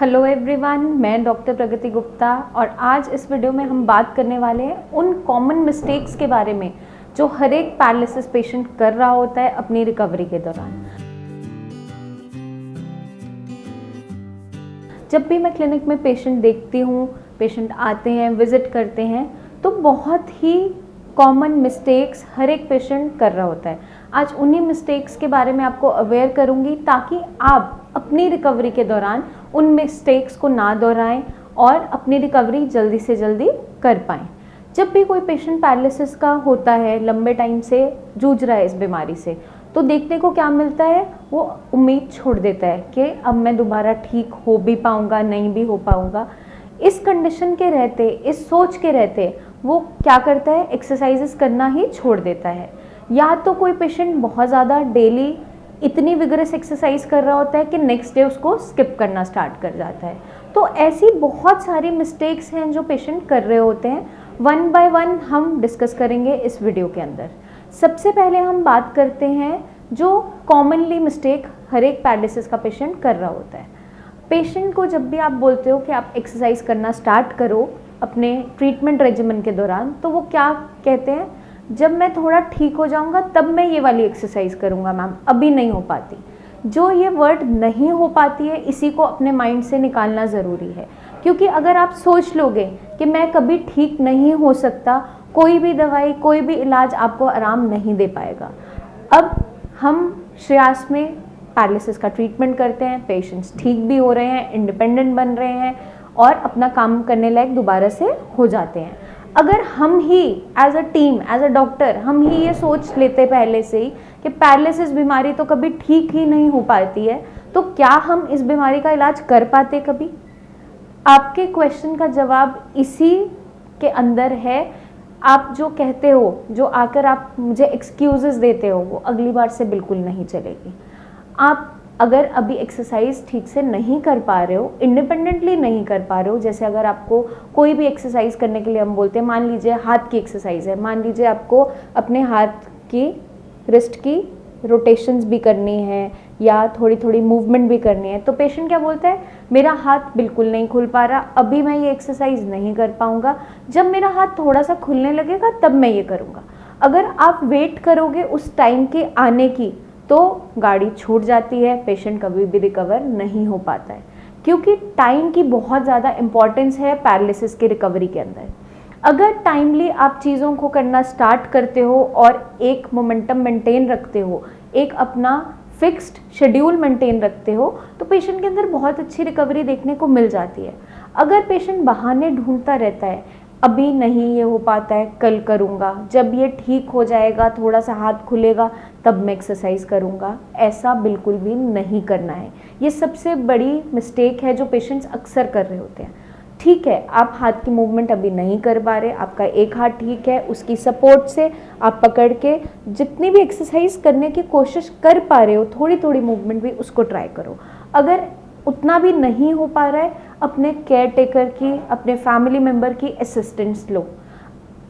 Hello everyone, मैं doctor प्रगति गुप्ता और आज इस वीडियो में हम बात करने वाले हैं उन कॉमन मिस्टेक्स के बारे में जो हर एक पैरालिसिस पेशेंट कर रहा होता है अपनी रिकवरी के दौरान। जब भी मैं क्लिनिक में पेशेंट देखती हूँ, पेशेंट आते हैं, विजिट करते हैं, तो बहुत ही कॉमन मिस्टेक्स हर एक पेशेंट कर रहा होता है। आज उन्हीं मिस्टेक्स के बारे में आपको अवेयर करूँगी ताकि आप अपनी रिकवरी के दौरान उन मिस्टेक्स को ना दोहराएं और अपनी रिकवरी जल्दी से जल्दी कर पाएं। जब भी कोई पेशेंट पैरालिसिस का होता है, लंबे टाइम से जूझ रहा है इस बीमारी से, तो देखने को क्या मिलता है, वो उम्मीद छोड़ देता है कि अब मैं दोबारा ठीक हो भी पाऊँगा, नहीं भी हो पाऊँगा। इस कंडीशन के रहते, इस सोच के रहते वो क्या करता है, एक्सरसाइजेस करना ही छोड़ देता है। या तो कोई पेशेंट बहुत ज़्यादा डेली इतनी विगरस एक्सरसाइज कर रहा होता है कि नेक्स्ट डे उसको स्किप करना स्टार्ट कर जाता है। तो ऐसी बहुत सारी मिस्टेक्स हैं जो पेशेंट कर रहे होते हैं। वन बाय वन हम डिस्कस करेंगे इस वीडियो के अंदर। सबसे पहले हम बात करते हैं जो कॉमनली मिस्टेक हर एक पैरालिसिस का पेशेंट कर रहा होता है। पेशेंट को जब भी आप बोलते हो कि आप एक्सरसाइज करना स्टार्ट करो अपने ट्रीटमेंट रेजिमेंट के दौरान, तो वो क्या कहते हैं, जब मैं थोड़ा ठीक हो जाऊंगा तब मैं ये वाली एक्सरसाइज करूंगा मैम, अभी नहीं हो पाती। जो ये वर्ड नहीं हो पाती है, इसी को अपने माइंड से निकालना ज़रूरी है। क्योंकि अगर आप सोच लोगे कि मैं कभी ठीक नहीं हो सकता, कोई भी दवाई, कोई भी इलाज आपको आराम नहीं दे पाएगा। अब हम श्रेयास में पैरालिसिस का ट्रीटमेंट करते हैं, पेशेंट्स ठीक भी हो रहे हैं, इंडिपेंडेंट बन रहे हैं और अपना काम करने लायक दोबारा से हो जाते हैं। अगर हम ही as a team, as a doctor, हम ही ये सोच लेते पहले से ही कि पैरालिसिस बीमारी तो कभी ठीक ही नहीं हो पाती है, तो क्या हम इस बीमारी का इलाज कर पाते कभी? आपके क्वेश्चन का जवाब इसी के अंदर है। आप जो कहते हो, जो आकर आप मुझे एक्सक्यूजेस देते हो, वो अगली बार से बिल्कुल नहीं चलेगी। आप अगर अभी एक्सरसाइज ठीक से नहीं कर पा रहे हो, इंडिपेंडेंटली नहीं कर पा रहे हो, जैसे अगर आपको कोई भी एक्सरसाइज करने के लिए हम बोलते हैं, मान लीजिए हाथ की एक्सरसाइज है, मान लीजिए आपको अपने हाथ की रिस्ट की रोटेशंस भी करनी है या थोड़ी थोड़ी मूवमेंट भी करनी है, तो पेशेंट क्या बोलता है, मेरा हाथ बिल्कुल नहीं खुल पा रहा, अभी मैं ये एक्सरसाइज नहीं कर पाऊंगा, जब मेरा हाथ थोड़ा सा खुलने लगेगा तब मैं ये करूँगा। अगर आप वेट करोगे उस टाइम के आने की, तो गाड़ी छूट जाती है, पेशेंट कभी भी रिकवर नहीं हो पाता है। क्योंकि टाइम की बहुत ज़्यादा इम्पॉर्टेंस है पैरालिसिस की रिकवरी के अंदर। अगर टाइमली आप चीज़ों को करना स्टार्ट करते हो और एक मोमेंटम मेंटेन रखते हो, एक अपना फिक्स्ड शेड्यूल मेंटेन रखते हो, तो पेशेंट के अंदर बहुत अच्छी रिकवरी देखने को मिल जाती है। अगर पेशेंट बहाने ढूंढता रहता है, अभी नहीं ये हो पाता है, कल करूँगा, जब ये ठीक हो जाएगा, थोड़ा सा हाथ खुलेगा तब मैं एक्सरसाइज करूँगा, ऐसा बिल्कुल भी नहीं करना है। ये सबसे बड़ी मिस्टेक है जो पेशेंट्स अक्सर कर रहे होते हैं। ठीक है, आप हाथ की मूवमेंट अभी नहीं कर पा रहे, आपका एक हाथ ठीक है, उसकी सपोर्ट से आप पकड़ के जितनी भी एक्सरसाइज करने की कोशिश कर पा रहे हो, थोड़ी थोड़ी मूवमेंट भी उसको ट्राई करो। अगर उतना भी नहीं हो पा रहा है, अपने केयर टेकर की, अपने फैमिली मेम्बर की असिस्टेंस लो।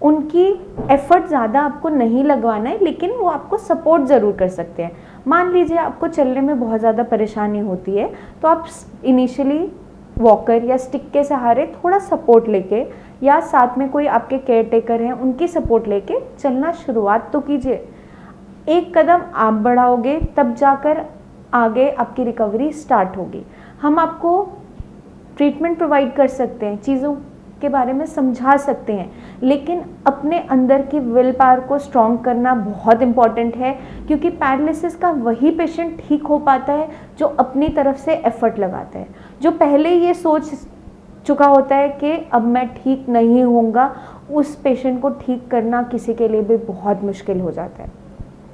उनकी एफर्ट ज़्यादा आपको नहीं लगवाना है, लेकिन वो आपको सपोर्ट ज़रूर कर सकते हैं। मान लीजिए आपको चलने में बहुत ज़्यादा परेशानी होती है, तो आप इनिशियली वॉकर या स्टिक के सहारे थोड़ा सपोर्ट लेके, या साथ में कोई आपके केयर टेकर हैं उनकी सपोर्ट लेके चलना शुरुआत तो कीजिए। एक कदम आप बढ़ाओगे तब जाकर आगे आपकी रिकवरी स्टार्ट होगी। हम आपको ट्रीटमेंट प्रोवाइड कर सकते हैं, चीज़ों के बारे में समझा सकते हैं, लेकिन अपने अंदर की विल पावर को स्ट्रॉन्ग करना बहुत इम्पॉर्टेंट है। क्योंकि पैरालिसिस का वही पेशेंट ठीक हो पाता है जो अपनी तरफ से एफर्ट लगाता है, जो पहले ये सोच चुका होता है कि अब मैं ठीक नहीं होऊंगा। उस पेशेंट को ठीक करना किसी के लिए भी बहुत मुश्किल हो जाता है।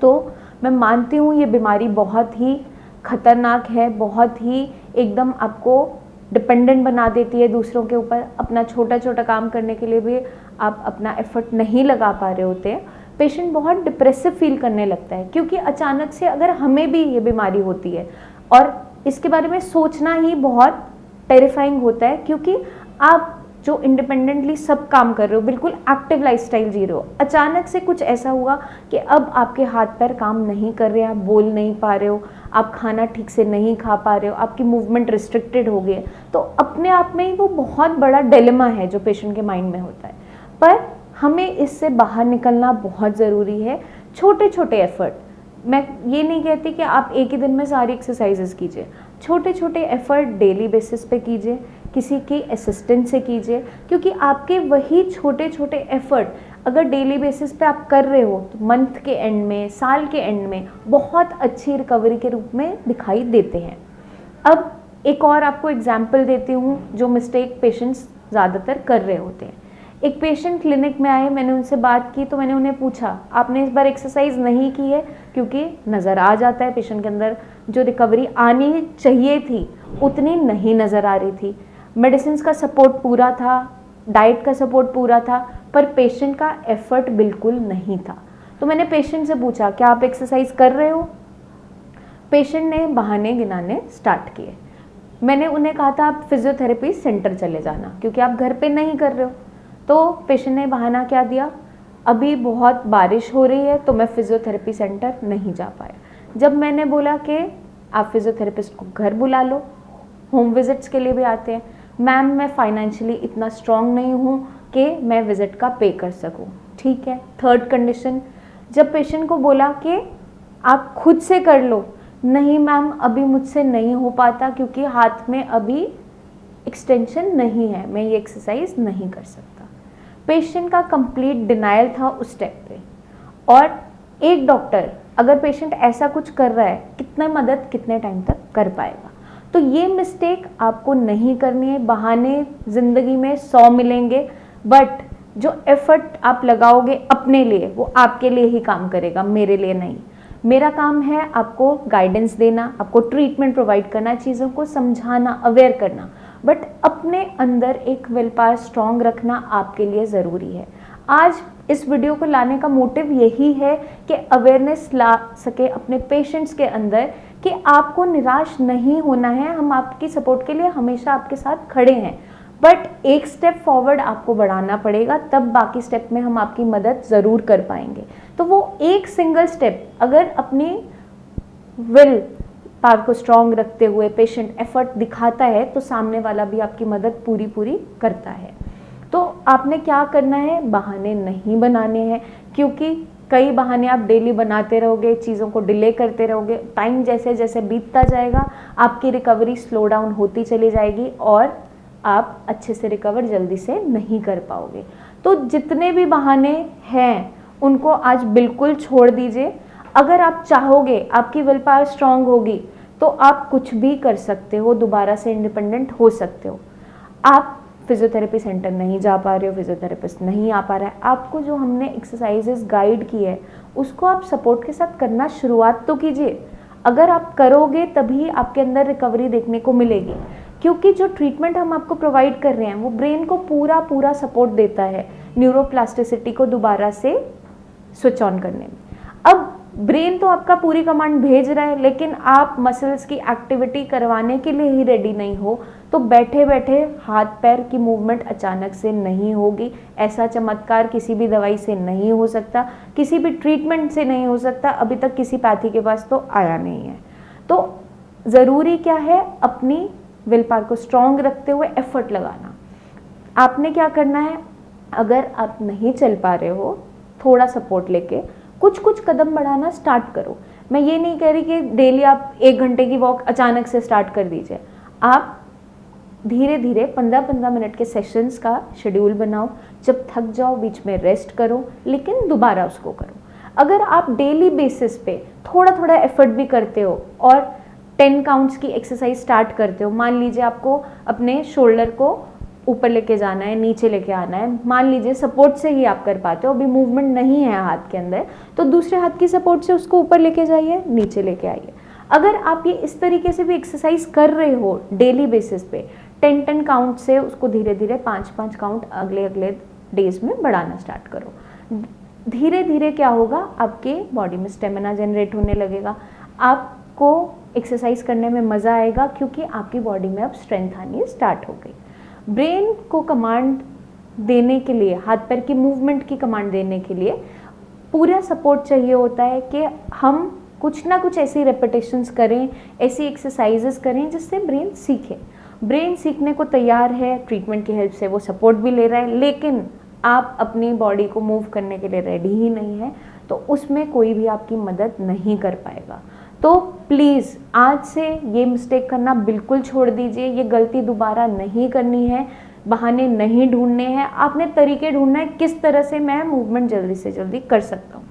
तो मैं मानती हूँ ये बीमारी बहुत ही खतरनाक है, बहुत ही एकदम आपको डिपेंडेंट बना देती है दूसरों के ऊपर। अपना छोटा छोटा काम करने के लिए भी आप अपना एफर्ट नहीं लगा पा रहे होते हैं। पेशेंट बहुत डिप्रेसिव फील करने लगता है, क्योंकि अचानक से अगर हमें भी ये बीमारी होती है और इसके बारे में सोचना ही बहुत टेरिफाइंग होता है। क्योंकि आप जो इंडिपेंडेंटली सब काम कर रहे हो, बिल्कुल एक्टिव लाइफस्टाइल जी रहे हो, अचानक से कुछ ऐसा हुआ कि अब आपके हाथ पैर काम नहीं कर रहे, आप बोल नहीं पा रहे हो, आप खाना ठीक से नहीं खा पा रहे हो, आपकी मूवमेंट रिस्ट्रिक्टेड हो गई है, तो अपने आप में ही वो बहुत बड़ा डिलेमा है जो पेशेंट के माइंड में होता है। पर हमें इससे बाहर निकलना बहुत ज़रूरी है। छोटे छोटे एफर्ट, मैं ये नहीं कहती कि आप एक ही दिन में सारी एक्सरसाइजेस कीजिए, छोटे छोटे एफर्ट डेली बेसिस पे कीजिए, किसी की असिस्टेंट से कीजिए, क्योंकि आपके वही छोटे छोटे एफर्ट अगर डेली बेसिस पे आप कर रहे हो तो मंथ के एंड में, साल के एंड में बहुत अच्छी रिकवरी के रूप में दिखाई देते हैं। अब एक और आपको एग्जाम्पल देती हूँ जो मिस्टेक पेशेंट्स ज़्यादातर कर रहे होते हैं। एक पेशेंट क्लिनिक में आए, मैंने उनसे बात की तो मैंने उन्हें पूछा, आपने इस बार एक्सरसाइज नहीं की है? क्योंकि नज़र आ जाता है पेशेंट के अंदर जो रिकवरी आनी चाहिए थी उतनी नहीं नज़र आ रही थी। मेडिसिन का सपोर्ट पूरा था, डाइट का सपोर्ट पूरा था, पर पेशेंट का एफर्ट बिल्कुल नहीं था। तो मैंने पेशेंट से पूछा, क्या आप एक्सरसाइज कर रहे हो? पेशेंट ने बहाने गिनाने स्टार्ट किए। मैंने उन्हें कहा था आप फिजियोथेरेपी सेंटर चले जाना, क्योंकि आप घर पे नहीं कर रहे हो। तो पेशेंट ने बहाना क्या दिया, अभी बहुत बारिश हो रही है तो मैं फिजियोथेरेपी सेंटर नहीं जा पाया। जब मैंने बोला कि आप फिजियोथेरेपिस्ट को घर बुला लो, होम विजिट्स के लिए भी आते हैं, मैम मैं फाइनेंशियली इतना स्ट्रांग नहीं हूँ कि मैं विजिट का पे कर सकूँ। ठीक है, थर्ड कंडीशन, जब पेशेंट को बोला कि आप खुद से कर लो, नहीं मैम अभी मुझसे नहीं हो पाता क्योंकि हाथ में अभी एक्सटेंशन नहीं है, मैं ये एक्सरसाइज नहीं कर सकता। पेशेंट का कंप्लीट डिनायल था उस स्टेप पे। और एक डॉक्टर अगर पेशेंट ऐसा कुछ कर रहा है, कितना मदद कितने टाइम तक कर पाएगा? तो ये मिस्टेक आपको नहीं करनी है। बहाने ज़िंदगी में 100 मिलेंगे, बट जो एफर्ट आप लगाओगे अपने लिए वो आपके लिए ही काम करेगा, मेरे लिए नहीं। मेरा काम है आपको गाइडेंस देना, आपको ट्रीटमेंट प्रोवाइड करना, चीज़ों को समझाना, अवेयर करना, बट अपने अंदर एक विल पावर स्ट्रॉन्ग रखना आपके लिए ज़रूरी है। आज इस वीडियो को लाने का मोटिव यही है कि अवेयरनेस ला सके अपने पेशेंट्स के अंदर कि आपको निराश नहीं होना है, हम आपकी सपोर्ट के लिए हमेशा आपके साथ खड़े हैं, बट एक स्टेप फॉरवर्ड आपको बढ़ाना पड़ेगा, तब बाकी स्टेप में हम आपकी मदद ज़रूर कर पाएंगे। तो वो एक सिंगल स्टेप अगर अपनी विल पावर को स्ट्रॉन्ग रखते हुए पेशेंट एफर्ट दिखाता है तो सामने वाला भी आपकी मदद पूरी पूरी करता है। तो आपने क्या करना है, बहाने नहीं बनाने हैं, क्योंकि कई बहाने आप डेली बनाते रहोगे, चीज़ों को डिले करते रहोगे, टाइम जैसे जैसे बीतता जाएगा आपकी रिकवरी स्लो डाउन होती चली जाएगी और आप अच्छे से रिकवर जल्दी से नहीं कर पाओगे। तो जितने भी बहाने हैं उनको आज बिल्कुल छोड़ दीजिए। अगर आप चाहोगे, आपकी विल पावर स्ट्रॉन्ग होगी तो आप कुछ भी कर सकते हो, दोबारा से इंडिपेंडेंट हो सकते हो। आप फिजियोथेरेपी सेंटर नहीं जा पा रहे हो, फिजियोथेरेपिस्ट नहीं आ पा रहा है, आपको जो हमने एक्सरसाइजेस गाइड की है उसको आप सपोर्ट के साथ करना शुरुआत तो कीजिए। अगर आप करोगे तभी आपके अंदर रिकवरी देखने को मिलेगी, क्योंकि जो ट्रीटमेंट हम आपको प्रोवाइड कर रहे हैं वो ब्रेन को पूरा पूरा सपोर्ट देता है न्यूरोप्लास्टिसिटी को दोबारा से स्विच ऑन करने में। अब ब्रेन तो आपका पूरी कमांड भेज रहा है, लेकिन आप मसल्स की एक्टिविटी करवाने के लिए ही रेडी नहीं हो, तो बैठे बैठे हाथ पैर की मूवमेंट अचानक से नहीं होगी। ऐसा चमत्कार किसी भी दवाई से नहीं हो सकता, किसी भी ट्रीटमेंट से नहीं हो सकता, अभी तक किसी पैथी के पास तो आया नहीं है। तो ज़रूरी क्या है, अपनी विल पावर को स्ट्रॉन्ग रखते हुए एफर्ट लगाना। आपने क्या करना है, अगर आप नहीं चल पा रहे हो, थोड़ा सपोर्ट लेके कुछ कुछ कदम बढ़ाना स्टार्ट करो। मैं ये नहीं कह रही कि डेली आप 1 घंटे की वॉक अचानक से स्टार्ट कर दीजिए। आप धीरे धीरे 15-15 मिनट के सेशंस का शेड्यूल बनाओ, जब थक जाओ बीच में रेस्ट करो, लेकिन दोबारा उसको करो। अगर आप डेली बेसिस पे थोड़ा थोड़ा एफर्ट भी करते हो और 10 काउंट्स की एक्सरसाइज स्टार्ट करते हो, मान लीजिए आपको अपने शोल्डर को ऊपर लेके जाना है, नीचे लेके आना है, मान लीजिए सपोर्ट से ही आप कर पाते हो, अभी मूवमेंट नहीं है हाथ के अंदर, तो दूसरे हाथ की सपोर्ट से उसको ऊपर लेके जाइए, नीचे लेके आइए। अगर आप ये इस तरीके से भी एक्सरसाइज कर रहे हो डेली बेसिस पे, 10-10 काउंट से उसको धीरे धीरे 5-5 काउंट अगले अगले डेज में बढ़ाना स्टार्ट करो। धीरे धीरे क्या होगा, आपके बॉडी में स्टेमिना जनरेट होने लगेगा, आपको एक्सरसाइज करने में मज़ा आएगा, क्योंकि आपकी बॉडी में अब स्ट्रेंथ आनी स्टार्ट हो गई। ब्रेन को कमांड देने के लिए, हाथ पैर की मूवमेंट की कमांड देने के लिए पूरा सपोर्ट चाहिए होता है कि हम कुछ ना कुछ ऐसी रेपिटेशंस करें, ऐसी एक्सरसाइजेस करें जिससे ब्रेन सीखे। ब्रेन सीखने को तैयार है, ट्रीटमेंट की हेल्प से वो सपोर्ट भी ले रहा है, लेकिन आप अपनी बॉडी को मूव करने के लिए रेडी ही नहीं है, तो उसमें कोई भी आपकी मदद नहीं कर पाएगा। तो प्लीज़ आज से ये मिस्टेक करना बिल्कुल छोड़ दीजिए, ये गलती दोबारा नहीं करनी है, बहाने नहीं ढूंढने हैं, आपने तरीके ढूंढना है किस तरह से मैं मूवमेंट जल्दी से जल्दी कर सकता हूँ।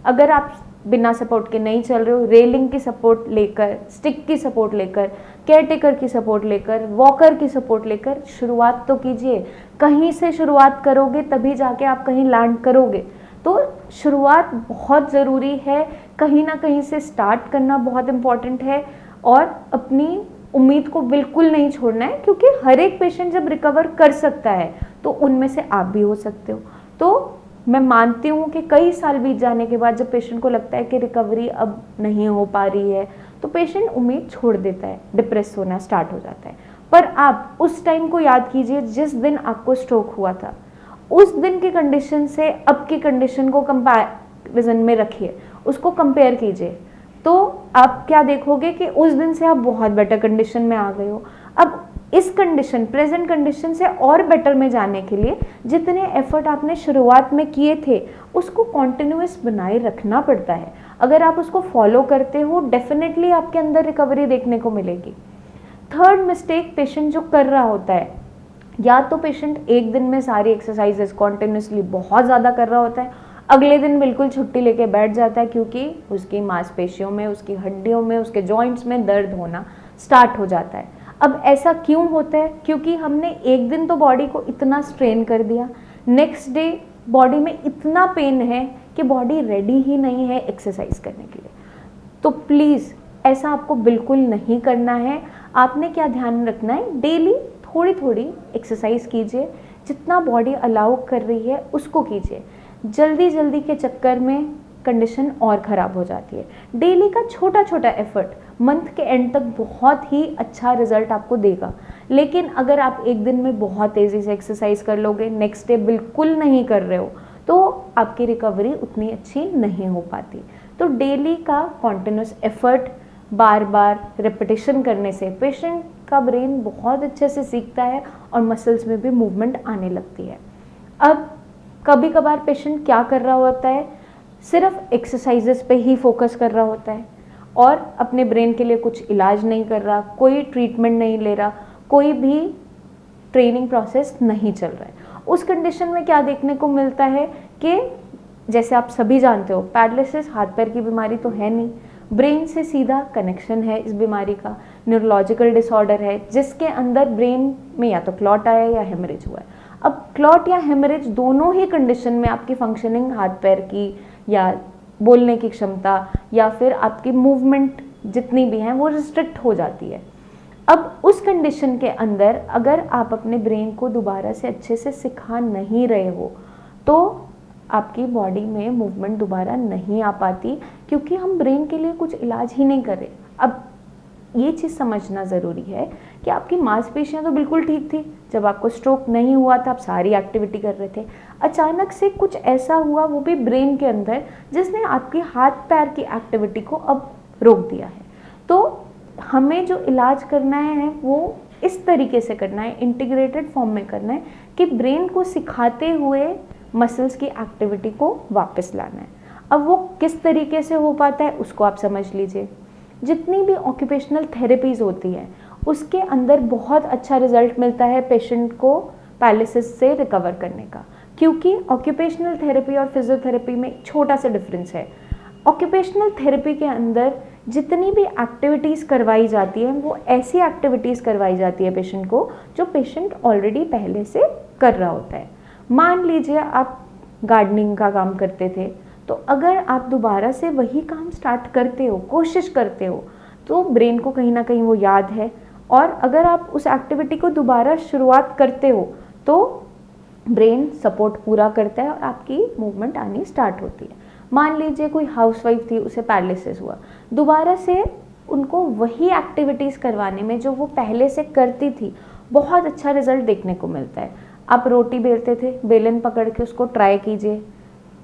अगर आप बिना सपोर्ट के नहीं चल रहे हो, रेलिंग की सपोर्ट लेकर, स्टिक की सपोर्ट लेकर, केयरटेकर की सपोर्ट लेकर, वॉकर की सपोर्ट लेकर शुरुआत तो कीजिए। कहीं से शुरुआत करोगे तभी जाके आप कहीं लैंड करोगे। तो शुरुआत बहुत ज़रूरी है, कहीं ना कहीं से स्टार्ट करना बहुत इम्पॉर्टेंट है, और अपनी उम्मीद को बिल्कुल नहीं छोड़ना है, क्योंकि हर एक पेशेंट जब रिकवर कर सकता है तो उनमें से आप भी हो सकते हो। तो मैं मानती हूँ कि कई साल बीत जाने के बाद जब पेशेंट को लगता है कि रिकवरी अब नहीं हो पा रही है, तो पेशेंट उम्मीद छोड़ देता है, डिप्रेस होना स्टार्ट हो जाता है। पर आप उस टाइम को याद कीजिए जिस दिन आपको स्ट्रोक हुआ था, उस दिन की कंडीशन से अब की कंडीशन को कंपैरिजन में रखिए, उसको कंपेयर कीजिए, तो आप क्या देखोगे कि उस दिन से आप बहुत बेटर कंडीशन में आ गए हो। अब इस कंडीशन, प्रेजेंट कंडीशन से और बेटर में जाने के लिए जितने एफर्ट आपने शुरुआत में किए थे उसको कॉन्टिन्यूअस बनाए रखना पड़ता है। अगर आप उसको फॉलो करते हो, डेफिनेटली आपके अंदर रिकवरी देखने को मिलेगी। थर्ड मिस्टेक पेशेंट जो कर रहा होता है, या तो पेशेंट एक दिन में सारी एक्सरसाइजेस कॉन्टिन्यूसली बहुत ज़्यादा कर रहा होता है, अगले दिन बिल्कुल छुट्टी लेके बैठ जाता है, क्योंकि उसकी मांसपेशियों में, उसकी हड्डियों में, उसके जॉइंट्स में दर्द होना स्टार्ट हो जाता है। अब ऐसा क्यों होता है? क्योंकि हमने एक दिन तो बॉडी को इतना स्ट्रेन कर दिया, नेक्स्ट डे बॉडी में इतना पेन है कि बॉडी रेडी ही नहीं है एक्सरसाइज करने के लिए। तो प्लीज़ ऐसा आपको बिल्कुल नहीं करना है। आपने क्या ध्यान रखना है, डेली थोड़ी थोड़ी एक्सरसाइज कीजिए, जितना बॉडी अलाउ कर रही है उसको कीजिए। जल्दी जल्दी के चक्कर में कंडीशन और ख़राब हो जाती है। डेली का छोटा छोटा एफर्ट मंथ के एंड तक बहुत ही अच्छा रिजल्ट आपको देगा। लेकिन अगर आप एक दिन में बहुत तेज़ी से एक्सरसाइज कर लोगे, नेक्स्ट डे बिल्कुल नहीं कर रहे हो, तो आपकी रिकवरी उतनी अच्छी नहीं हो पाती। तो डेली का कॉन्टिन्यूस एफर्ट, बार बार रिपीटिशन करने से पेशेंट का ब्रेन बहुत अच्छे से सीखता है और मसल्स में भी मूवमेंट आने लगती है। अब कभी कभार पेशेंट क्या कर रहा होता है, सिर्फ एक्सरसाइजेस पे ही फोकस कर रहा होता है और अपने ब्रेन के लिए कुछ इलाज नहीं कर रहा, कोई ट्रीटमेंट नहीं ले रहा, कोई भी ट्रेनिंग प्रोसेस नहीं चल रहा है। उस कंडीशन में क्या देखने को मिलता है कि जैसे आप सभी जानते हो, पैरालिसिस हाथ पैर की बीमारी तो है नहीं, ब्रेन से सीधा कनेक्शन है इस बीमारी का, न्यूरोलॉजिकल डिसऑर्डर है जिसके अंदर ब्रेन में या तो क्लॉट आया या हेमरेज हुआ है। अब क्लॉट या हेमरेज दोनों ही कंडीशन में आपकी फंक्शनिंग, हाथ पैर की या बोलने की क्षमता या फिर आपकी मूवमेंट जितनी भी हैं वो रिस्ट्रिक्ट हो जाती है। अब उस कंडीशन के अंदर अगर आप अपने ब्रेन को दोबारा से अच्छे से सिखा नहीं रहे हो तो आपकी बॉडी में मूवमेंट दोबारा नहीं आ पाती, क्योंकि हम ब्रेन के लिए कुछ इलाज ही नहीं कर रहे। अब ये चीज़ समझना ज़रूरी है कि आपकी मांसपेशियाँ तो बिल्कुल ठीक थी, जब आपको स्ट्रोक नहीं हुआ था आप सारी एक्टिविटी कर रहे थे, अचानक से कुछ ऐसा हुआ वो भी ब्रेन के अंदर जिसने आपके हाथ पैर की एक्टिविटी को अब रोक दिया है। तो हमें जो इलाज करना है वो इस तरीके से करना है, इंटीग्रेटेड फॉर्म में करना है कि ब्रेन को सिखाते हुए मसल्स की एक्टिविटी को वापस लाना है। अब वो किस तरीके से हो पाता है उसको आप समझ लीजिए। जितनी भी ऑक्यूपेशनल थेरेपीज़ होती हैं उसके अंदर बहुत अच्छा रिजल्ट मिलता है पेशेंट को पैरालिसिस से रिकवर करने का, क्योंकि ऑक्यूपेशनल थेरेपी और फिजियोथेरेपी में छोटा सा डिफरेंस है। ऑक्यूपेशनल थेरेपी के अंदर जितनी भी एक्टिविटीज़ करवाई जाती हैं वो ऐसी एक्टिविटीज़ करवाई जाती है पेशेंट को जो पेशेंट ऑलरेडी पहले से कर रहा होता है। मान लीजिए आप गार्डनिंग का काम करते थे, तो अगर आप दोबारा से वही काम स्टार्ट करते हो, कोशिश करते हो, तो ब्रेन को कहीं ना कहीं वो याद है, और अगर आप उस एक्टिविटी को दोबारा शुरुआत करते हो तो ब्रेन सपोर्ट पूरा करता है और आपकी मूवमेंट आनी स्टार्ट होती है। मान लीजिए कोई हाउसवाइफ थी, उसे पैरालिसिस हुआ, दोबारा से उनको वही एक्टिविटीज़ करवाने में जो वो पहले से करती थी बहुत अच्छा रिजल्ट देखने को मिलता है। आप रोटी बेलते थे, बेलन पकड़ के उसको ट्राई कीजिए,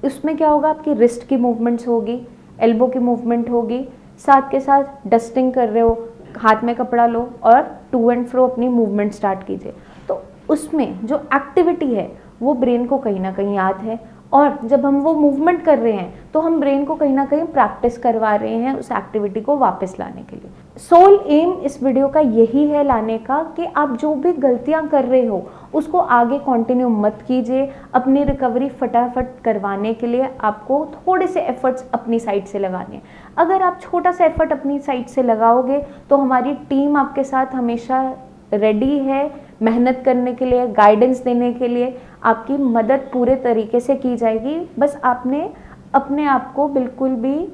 उसमें क्या होगा, आपकी रिस्ट की मूवमेंट्स होगी, एल्बो की मूवमेंट होगी, साथ के साथ डस्टिंग कर रहे हो, हाथ में कपड़ा लो और टू एंड फ्रो अपनी मूवमेंट स्टार्ट कीजिए। तो उसमें जो एक्टिविटी है वो ब्रेन को कहीं ना कहीं याद है, और जब हम वो मूवमेंट कर रहे हैं तो हम ब्रेन को कहीं ना कहीं प्रैक्टिस करवा रहे हैं उस एक्टिविटी को वापस लाने के लिए। सोल एम इस वीडियो का यही है लाने का कि आप जो भी गलतियां कर रहे हो उसको आगे कंटिन्यू मत कीजिए। अपनी रिकवरी फटाफट करवाने के लिए आपको थोड़े से एफर्ट्स अपनी साइड से लगाने हैं। अगर आप छोटा सा एफर्ट अपनी साइड से लगाओगे तो हमारी टीम आपके साथ हमेशा रेडी है मेहनत करने के लिए, गाइडेंस देने के लिए। आपकी मदद पूरे तरीके से की जाएगी। बस आपने अपने आप को बिल्कुल भी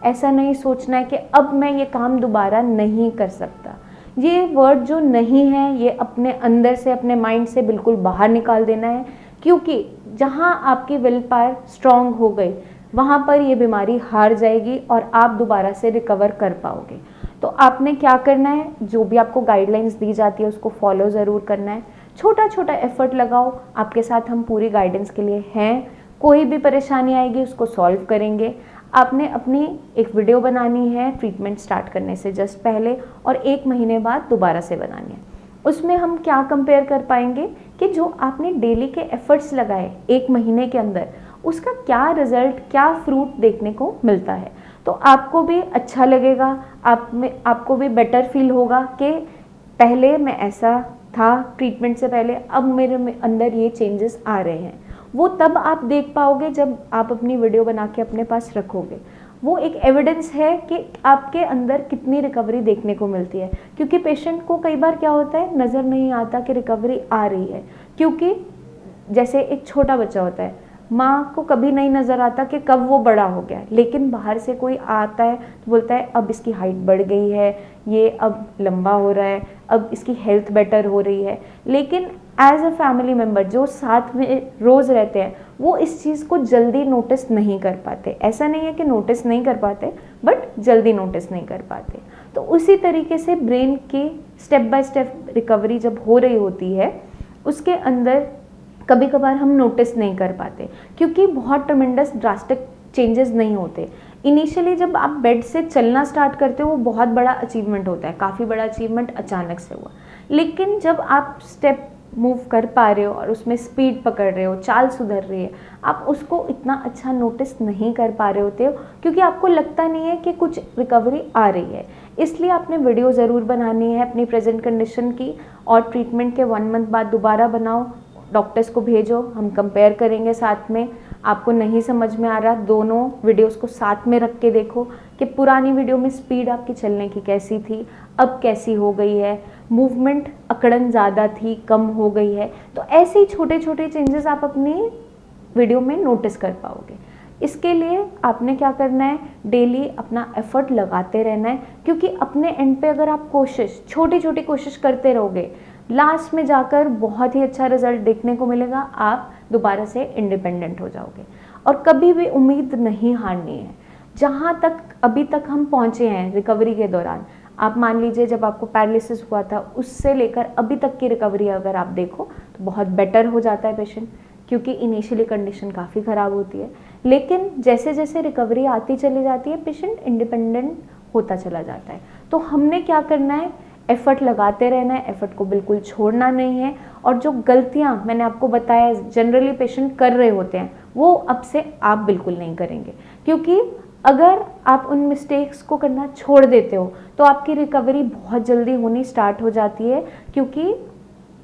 ऐसा नहीं सोचना है कि अब मैं ये काम दोबारा नहीं कर सकता। ये वर्ड जो नहीं है ये अपने अंदर से, अपने माइंड से बिल्कुल बाहर निकाल देना है, क्योंकि जहाँ आपकी विल पावर स्ट्रांग हो गई वहाँ पर ये बीमारी हार जाएगी और आप दोबारा से रिकवर कर पाओगे। तो आपने क्या करना है, जो भी आपको गाइडलाइंस दी जाती है उसको फॉलो ज़रूर करना है। छोटा छोटा एफर्ट लगाओ, आपके साथ हम पूरी गाइडेंस के लिए हैं। कोई भी परेशानी आएगी उसको सॉल्व करेंगे। आपने अपनी एक वीडियो बनानी है ट्रीटमेंट स्टार्ट करने से जस्ट पहले, और 1 महीने बाद दोबारा से बनानी है। उसमें हम क्या कंपेयर कर पाएंगे कि जो आपने डेली के एफर्ट्स लगाए 1 महीने के अंदर, उसका क्या रिजल्ट, क्या फ्रूट देखने को मिलता है। तो आपको भी अच्छा लगेगा, आपको भी बेटर फील होगा कि पहले मैं ऐसा था ट्रीटमेंट से पहले, अब मेरे अंदर ये चेंजेस आ रहे हैं। वो तब आप देख पाओगे जब आप अपनी वीडियो बना के अपने पास रखोगे। वो एक एविडेंस है कि आपके अंदर कितनी रिकवरी देखने को मिलती है, क्योंकि पेशेंट को कई बार क्या होता है, नज़र नहीं आता कि रिकवरी आ रही है। क्योंकि जैसे एक छोटा बच्चा होता है, माँ को कभी नहीं नज़र आता कि कब वो बड़ा हो गया, लेकिन बाहर से कोई आता है तो बोलता है अब इसकी हाइट बढ़ गई है, ये अब लंबा हो रहा है, अब इसकी हेल्थ बेटर हो रही है। लेकिन एज अ फैमिली मेम्बर जो साथ में रोज़ रहते हैं वो इस चीज़ को जल्दी नोटिस नहीं कर पाते। ऐसा नहीं है कि नोटिस नहीं कर पाते, बट जल्दी नोटिस नहीं कर पाते। तो उसी तरीके से ब्रेन की स्टेप बाय स्टेप रिकवरी जब हो रही होती है उसके अंदर कभी कभार हम नोटिस नहीं कर पाते, क्योंकि बहुत ट्रमेंडस ड्रास्टिक चेंजेस नहीं होते। इनिशियली जब आप बेड से चलना स्टार्ट करते हो वो बहुत बड़ा अचीवमेंट होता है, काफ़ी बड़ा अचीवमेंट अचानक से हुआ। लेकिन जब आप स्टेप मूव कर पा रहे हो और उसमें स्पीड पकड़ रहे हो, चाल सुधर रही है, आप उसको इतना अच्छा नोटिस नहीं कर पा रहे होते हो, क्योंकि आपको लगता नहीं है कि कुछ रिकवरी आ रही है। इसलिए आपने वीडियो ज़रूर बनानी है अपनी प्रेजेंट कंडीशन की, और ट्रीटमेंट के 1 मंथ बाद दोबारा बनाओ, डॉक्टर्स को भेजो, हम कंपेयर करेंगे साथ में। आपको नहीं समझ में आ रहा, दोनों वीडियोस को साथ में रख के देखो कि पुरानी वीडियो में स्पीड आपकी चलने की कैसी थी, अब कैसी हो गई है, मूवमेंट अकड़न ज़्यादा थी, कम हो गई है। तो ऐसे ही छोटे छोटे चेंजेस आप अपनी वीडियो में नोटिस कर पाओगे। इसके लिए आपने क्या करना है, डेली अपना एफर्ट लगाते रहना है, क्योंकि अपने एंड पे अगर आप कोशिश, छोटी छोटी कोशिश करते रहोगे, लास्ट में जाकर बहुत ही अच्छा रिजल्ट देखने को मिलेगा। आप दोबारा से इंडिपेंडेंट हो जाओगे। और कभी भी उम्मीद नहीं हारनी है। जहाँ तक अभी तक हम पहुँचे हैं रिकवरी के दौरान, आप मान लीजिए जब आपको पैरालिसिस हुआ था उससे लेकर अभी तक की रिकवरी अगर आप देखो तो बहुत बेटर हो जाता है पेशेंट, क्योंकि इनिशियली कंडीशन काफ़ी ख़राब होती है। लेकिन जैसे जैसे रिकवरी आती चली जाती है पेशेंट इंडिपेंडेंट होता चला जाता है। तो हमने क्या करना है, एफ़र्ट लगाते रहना है, एफ़र्ट को बिल्कुल छोड़ना नहीं है। और जो गलतियां मैंने आपको बताया जनरली पेशेंट कर रहे होते हैं वो अब से आप बिल्कुल नहीं करेंगे, क्योंकि अगर आप उन मिस्टेक्स को करना छोड़ देते हो तो आपकी रिकवरी बहुत जल्दी होनी स्टार्ट हो जाती है, क्योंकि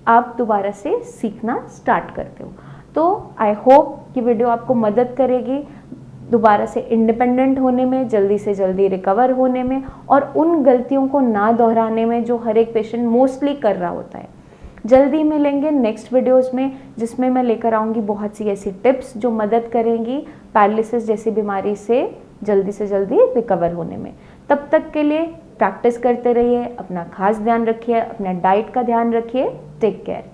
आप दोबारा से सीखना स्टार्ट करते हो। तो आई होप कि वीडियो आपको मदद करेगी दोबारा से इंडिपेंडेंट होने में, जल्दी से जल्दी रिकवर होने में, और उन गलतियों को ना दोहराने में जो हर एक पेशेंट मोस्टली कर रहा होता है। जल्दी मिलेंगे नेक्स्ट वीडियोस में, जिसमें मैं लेकर आऊँगी बहुत सी ऐसी टिप्स जो मदद करेंगी पैरालिसिस जैसी बीमारी से जल्दी रिकवर होने में। तब तक के लिए प्रैक्टिस करते रहिए, अपना खास ध्यान रखिए, अपना डाइट का ध्यान रखिए। Take care.